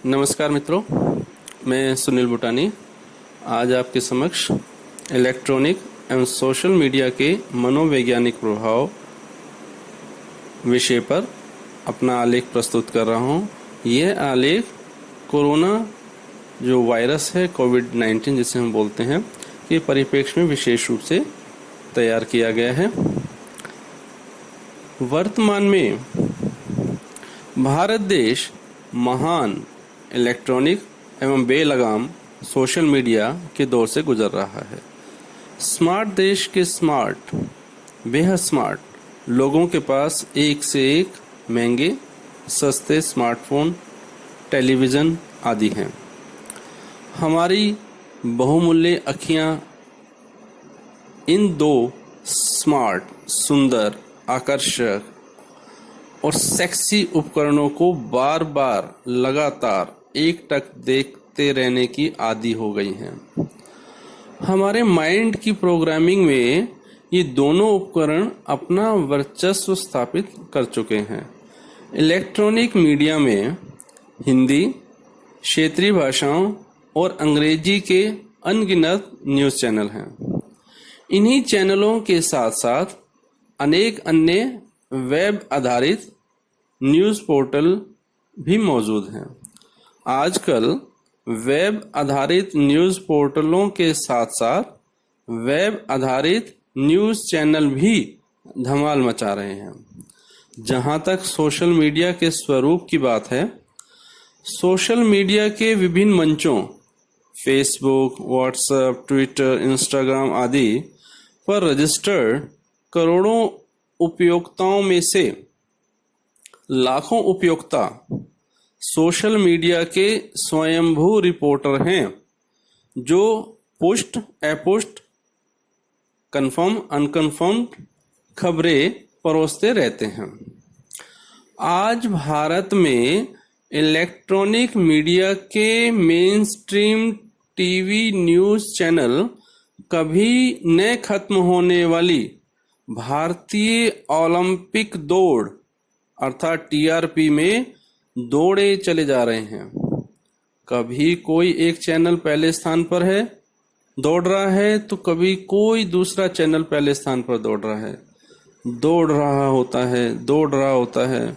नमस्कार मित्रों, मैं सुनील बुटानी आज आपके समक्ष इलेक्ट्रॉनिक एवं सोशल मीडिया के मनोवैज्ञानिक प्रभाव विषय पर अपना आलेख प्रस्तुत कर रहा हूं। यह आलेख कोरोना जो वायरस है कोविड-19 जिसे हम बोलते हैं के परिप्रेक्ष्य में विशेष रूप से तैयार किया गया है। वर्तमान में भारत देश महान इलेक्ट्रॉनिक एवं बेलगाम सोशल मीडिया के दौर से गुजर रहा है। स्मार्ट देश के स्मार्ट, बेहद स्मार्ट लोगों के पास एक से एक महंगे सस्ते स्मार्टफोन, टेलीविज़न आदि हैं। हमारी बहुमूल्य अखियां इन दो स्मार्ट, सुंदर, आकर्षक और सेक्सी उपकरणों को बार बार लगातार एकटक देखते रहने की आदी हो गई हैं। हमारे माइंड की प्रोग्रामिंग में ये दोनों उपकरण अपना वर्चस्व स्थापित कर चुके हैं। इलेक्ट्रॉनिक मीडिया में हिंदी, क्षेत्रीय भाषाओं और अंग्रेजी के अनगिनत न्यूज़ चैनल हैं। इन्हीं चैनलों के साथ साथ अनेक अन्य वेब आधारित न्यूज़ पोर्टल भी मौजूद हैं। आजकल वेब आधारित न्यूज़ पोर्टलों के साथ साथ वेब आधारित न्यूज़ चैनल भी धमाल मचा रहे हैं। जहां तक सोशल मीडिया के स्वरूप की बात है, सोशल मीडिया के विभिन्न मंचों फेसबुक, व्हाट्सएप, ट्विटर, इंस्टाग्राम आदि पर रजिस्टर्ड करोड़ों उपयोक्ताओं में से लाखों उपयोक्ता सोशल मीडिया के स्वयंभू रिपोर्टर हैं, जो पुष्ट, अपुष्ट, कन्फर्म, अनकन्फर्म्ड खबरें परोसते रहते हैं। आज भारत में इलेक्ट्रॉनिक मीडिया के main stream TV news channel कभी न खत्म होने वाली भारतीय ओलंपिक दौड़ अर्थात टीआरपी में दौड़े चले जा रहे हैं। कभी कोई एक चैनल पहले स्थान पर है, दौड़ रहा है, तो कभी कोई दूसरा चैनल पहले स्थान पर दौड़ रहा होता है।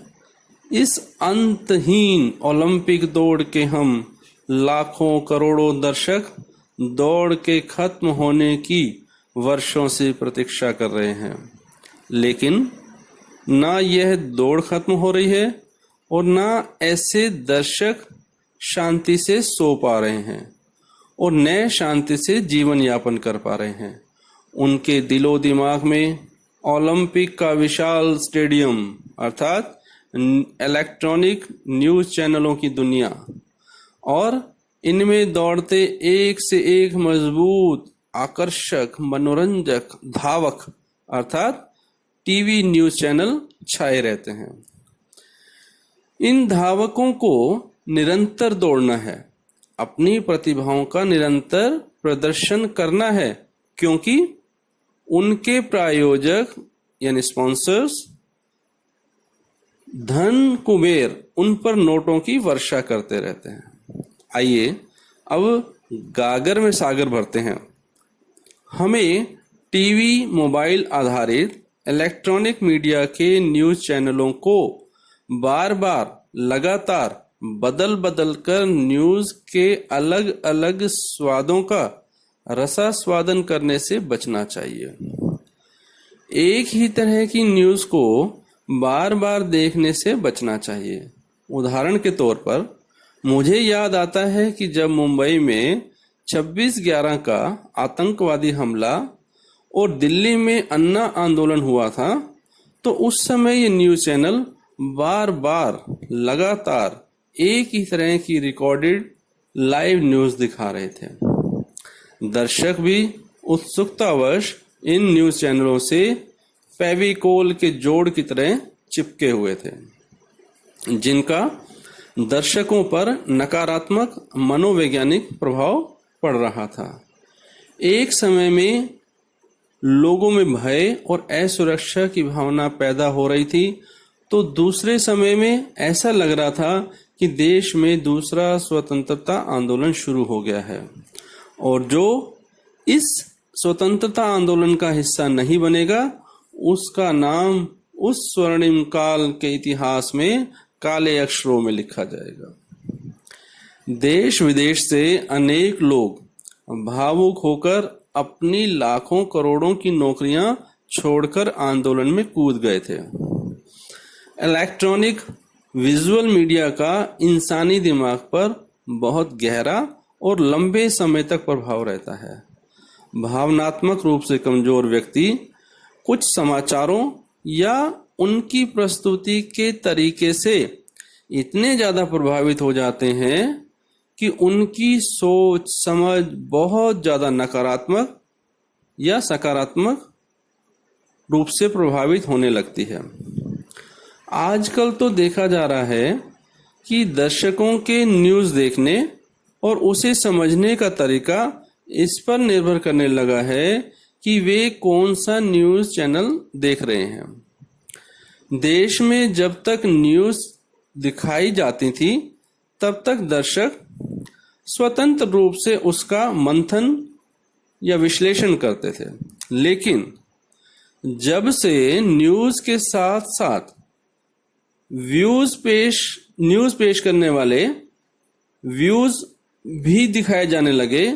इस अंतहीन ओलंपिक दौड़ के हम लाखों करोड़ों दर्शक दौड़ के खत्म होने की वर्षों से प्रतीक्षा कर रहे हैं, लेकिन ना यह दौड़ खत्म हो रही है और ना ऐसे दर्शक शांति से सो पा रहे हैं और न शांति से जीवन यापन कर पा रहे हैं। उनके दिलो दिमाग में ओलंपिक का विशाल स्टेडियम अर्थात इलेक्ट्रॉनिक न्यूज़ चैनलों की दुनिया और इनमें दौड़ते एक से एक मजबूत, आकर्षक, मनोरंजक, धावक अर्थात टीवी न्यूज़ चैनल छाए रहते हैं। इन धावकों को निरंतर दौड़ना है, अपनी प्रतिभाओं का निरंतर प्रदर्शन करना है, क्योंकि उनके प्रायोजक यानी स्पॉन्सर्स धन कुबेर उन पर नोटों की वर्षा करते रहते हैं। आइए अब गागर में सागर भरते हैं। हमें टीवी, मोबाइल आधारित इलेक्ट्रॉनिक मीडिया के न्यूज़ चैनलों को बार बार लगातार बदल कर न्यूज़ के अलग अलग स्वादों का रसास्वादन करने से बचना चाहिए। एक ही तरह की न्यूज़ को बार बार देखने से बचना चाहिए। उदाहरण के तौर पर मुझे याद आता है कि जब मुंबई में 26/11 का आतंकवादी हमला और दिल्ली में अन्ना आंदोलन हुआ था, तो उस समय ये न्यूज़ चैनल बार बार लगातार एक ही तरह की रिकॉर्डेड लाइव न्यूज़ दिखा रहे थे। दर्शक भी उत्सुकतावश इन न्यूज़ चैनलों से फेविकोल के जोड़ की तरह चिपके हुए थे, जिनका दर्शकों पर नकारात्मक मनोवैज्ञानिक प्रभाव पड़ रहा था। एक समय में लोगों में भय और असुरक्षा की भावना पैदा हो रही थी तो दूसरे समय में ऐसा लग रहा था कि देश में दूसरा स्वतंत्रता आंदोलन शुरू हो गया है, और जो इस स्वतंत्रता आंदोलन का हिस्सा नहीं बनेगा उसका नाम उस स्वर्णिम काल के इतिहास में काले अक्षरों में लिखा जाएगा। देश विदेश से अनेक लोग भावुक होकर अपनी लाखों करोड़ों की नौकरियां छोड़कर आंदोलन में कूद गए थे। इलेक्ट्रॉनिक विजुअल मीडिया का इंसानी दिमाग पर बहुत गहरा और लंबे समय तक प्रभाव रहता है। भावनात्मक रूप से कमजोर व्यक्ति कुछ समाचारों या उनकी प्रस्तुति के तरीके से इतने ज्यादा प्रभावित हो जाते हैं कि उनकी सोच समझ बहुत ज्यादा नकारात्मक या सकारात्मक रूप से प्रभावित होने लगती है। आजकल तो देखा जा रहा है कि दर्शकों के न्यूज़ देखने और उसे समझने का तरीका इस पर निर्भर करने लगा है कि वे कौन सा न्यूज़ चैनल देख रहे हैं। देश में जब तक न्यूज़ दिखाई जाती थी तब तक दर्शक स्वतंत्र रूप से उसका मंथन या विश्लेषण करते थे, लेकिन जब से न्यूज़ के साथ साथ न्यूज़ पेश करने वाले व्यूज भी दिखाए जाने लगे,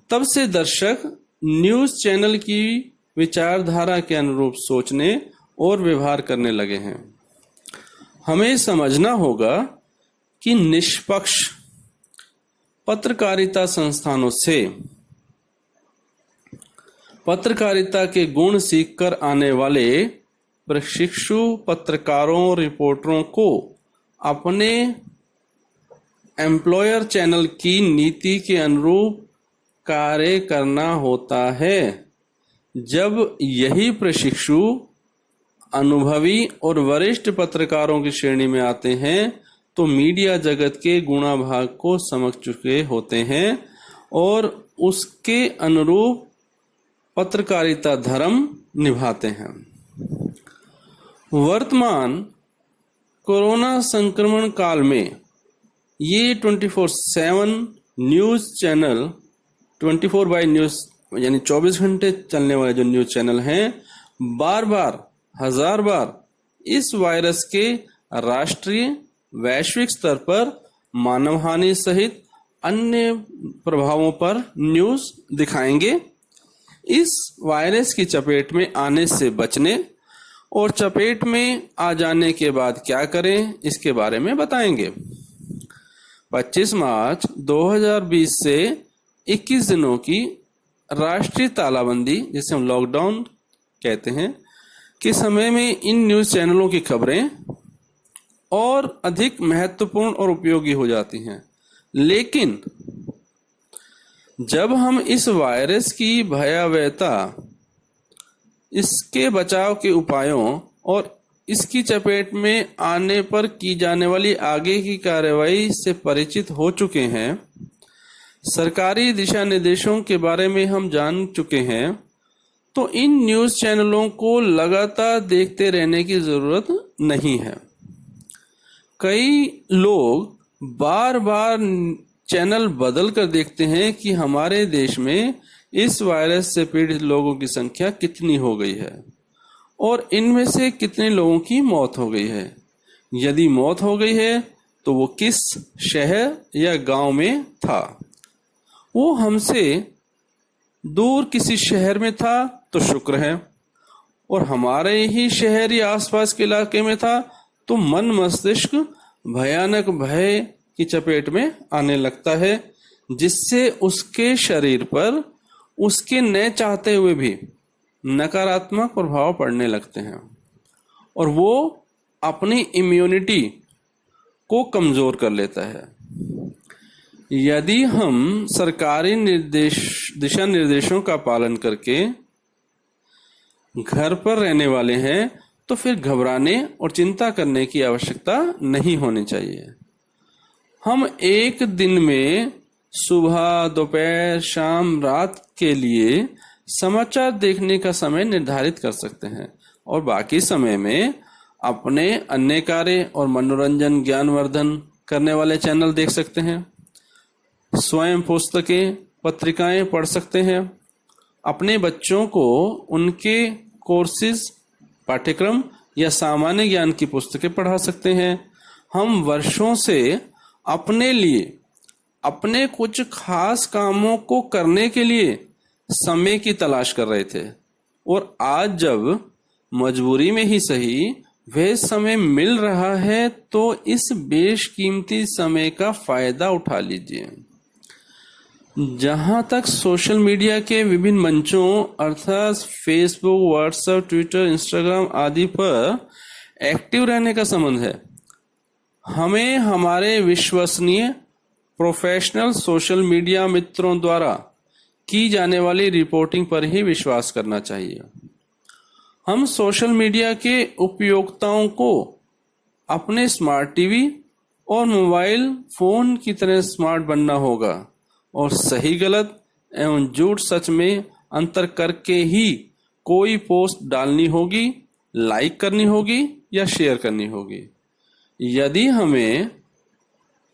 तब से दर्शक न्यूज़ चैनल की विचारधारा के अनुरूप सोचने और व्यवहार करने लगे हैं। हमें समझना होगा कि निष्पक्ष पत्रकारिता संस्थानों से पत्रकारिता के गुण सीखकर आने वाले प्रशिक्षु पत्रकारों और रिपोर्टरों को अपने एम्प्लॉयर चैनल की नीति के अनुरूप कार्य करना होता है। जब यही प्रशिक्षु अनुभवी और वरिष्ठ पत्रकारों की श्रेणी में आते हैं तो मीडिया जगत के गुणाभाग को समझ चुके होते हैं और उसके अनुरूप पत्रकारिता धर्म निभाते हैं। वर्तमान कोरोना संक्रमण काल में ये 24/7 न्यूज़ चैनल 24 बाय न्यूज़ यानी 24 घंटे चलने वाले जो न्यूज़ चैनल हैं, बार बार हजार बार इस वायरस के राष्ट्रीय वैश्विक स्तर पर मानव हानि सहित अन्य प्रभावों पर न्यूज़ दिखाएंगे। इस वायरस की चपेट में आने से बचने और चपेट में आ जाने के बाद क्या करें इसके बारे में बताएंगे। 25 मार्च 2020 से 21 दिनों की राष्ट्रीय तालाबंदी, जिसे हम लॉकडाउन कहते हैं, के समय में इन न्यूज़ चैनलों की खबरें और अधिक महत्वपूर्ण और उपयोगी हो जाती हैं। लेकिन जब हम इस वायरस की भयावहता, इसके बचाव के उपायों और इसकी चपेट में आने पर की जाने वाली आगे की कार्रवाई से परिचित हो चुके हैं, सरकारी दिशा निर्देशों के बारे में हम जान चुके हैं, तो इन न्यूज़ चैनलों को लगातार देखते रहने की जरूरत नहीं है। कई लोग बार बार चैनल बदल कर देखते हैं कि हमारे देश में इस वायरस से पीड़ित लोगों की संख्या कितनी हो गई है और इनमें से कितने लोगों की मौत हो गई है। यदि मौत हो गई है तो वो किस शहर या गांव में था। वो हमसे दूर किसी शहर में था तो शुक्र है, और हमारे ही शहर या आसपास के इलाके में था तो मन मस्तिष्क भयानक भय की चपेट में आने लगता है, जिससे उसके शरीर पर उसके न चाहते हुए भी नकारात्मक प्रभाव पड़ने लगते हैं और वो अपनी इम्यूनिटी को कमजोर कर लेता है। यदि हम सरकारी दिशा निर्देशों का पालन करके घर पर रहने वाले हैं तो फिर घबराने और चिंता करने की आवश्यकता नहीं होनी चाहिए। हम एक दिन में सुबह, दोपहर, शाम, रात के लिए समाचार देखने का समय निर्धारित कर सकते हैं और बाकी समय में अपने अन्य कार्य और मनोरंजन ज्ञानवर्धन करने वाले चैनल देख सकते हैं। स्वयं पुस्तकें पत्रिकाएं पढ़ सकते हैं। अपने बच्चों को उनके कोर्सेज पाठ्यक्रम या सामान्य ज्ञान की पुस्तकें पढ़ा सकते हैं। हम वर्षों से अपने लिए अपने कुछ खास कामों को करने के लिए समय की तलाश कर रहे थे, और आज जब मजबूरी में ही सही वह समय मिल रहा है तो इस बेशकीमती समय का फायदा उठा लीजिए। जहां तक सोशल मीडिया के विभिन्न मंचों अर्थात फेसबुक, व्हाट्सएप, ट्विटर, इंस्टाग्राम आदि पर एक्टिव रहने का संबंध है, हमें हमारे विश्वसनीय प्रोफेशनल सोशल मीडिया मित्रों द्वारा की जाने वाली रिपोर्टिंग पर ही विश्वास करना चाहिए। हम सोशल मीडिया के उपयोक्ताओं को अपने स्मार्ट टीवी और मोबाइल फोन की तरह स्मार्ट बनना होगा और सही गलत एवं झूठ सच में अंतर करके ही कोई पोस्ट डालनी होगी, लाइक करनी होगी या शेयर करनी होगी। यदि हमें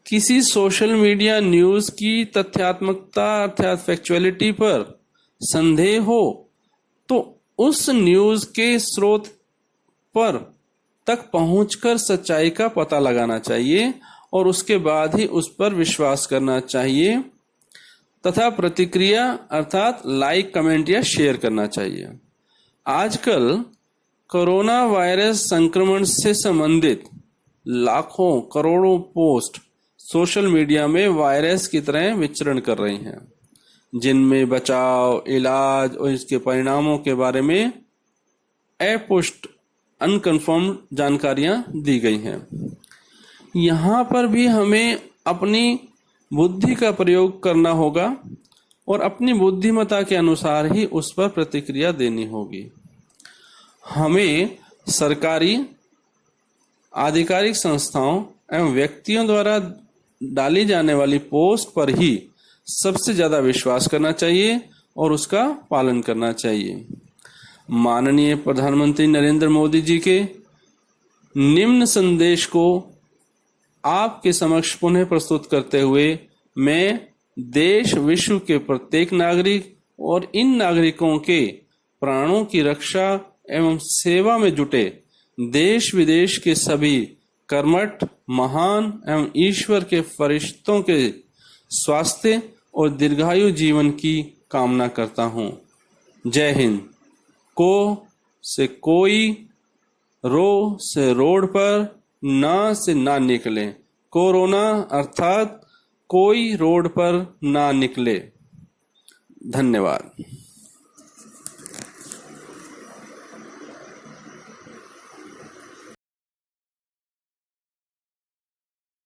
किसी सोशल मीडिया न्यूज की तथ्यात्मकता अर्थात फैक्चुअलिटी पर संदेह हो तो उस न्यूज के स्रोत पर तक पहुंचकर सच्चाई का पता लगाना चाहिए और उसके बाद ही उस पर विश्वास करना चाहिए तथा प्रतिक्रिया अर्थात लाइक, कमेंट या शेयर करना चाहिए। आजकल कोरोना वायरस संक्रमण से संबंधित लाखों करोड़ों पोस्ट सोशल मीडिया में वायरस की तरह विचरण कर रही हैं, जिनमें बचाव, इलाज और इसके परिणामों के बारे में अपुष्ट अनकन्फर्म जानकारियां दी गई हैं। यहाँ पर भी हमें अपनी बुद्धि का प्रयोग करना होगा और अपनी बुद्धिमत्ता के अनुसार ही उस पर प्रतिक्रिया देनी होगी। हमें सरकारी, आधिकारिक संस्थाओं एवं व्यक्तियों द्वारा डाली जाने वाली पोस्ट पर ही सबसे ज्यादा विश्वास करना चाहिए और उसका पालन करना चाहिए। माननीय प्रधानमंत्री नरेंद्र मोदी जी के निम्न संदेश को आपके समक्ष पुनः प्रस्तुत करते हुए मैं देश विश्व के प्रत्येक नागरिक और इन नागरिकों के प्राणों की रक्षा एवं सेवा में जुटे देश विदेश के सभी कर्मठ, महान एवं ईश्वर के फरिश्तों के स्वास्थ्य और दीर्घायु जीवन की कामना करता हूँ। जय हिंद। को से कोई, रो से रोड पर, ना से ना निकले। कोरोना अर्थात कोई रोड पर ना निकले। धन्यवाद।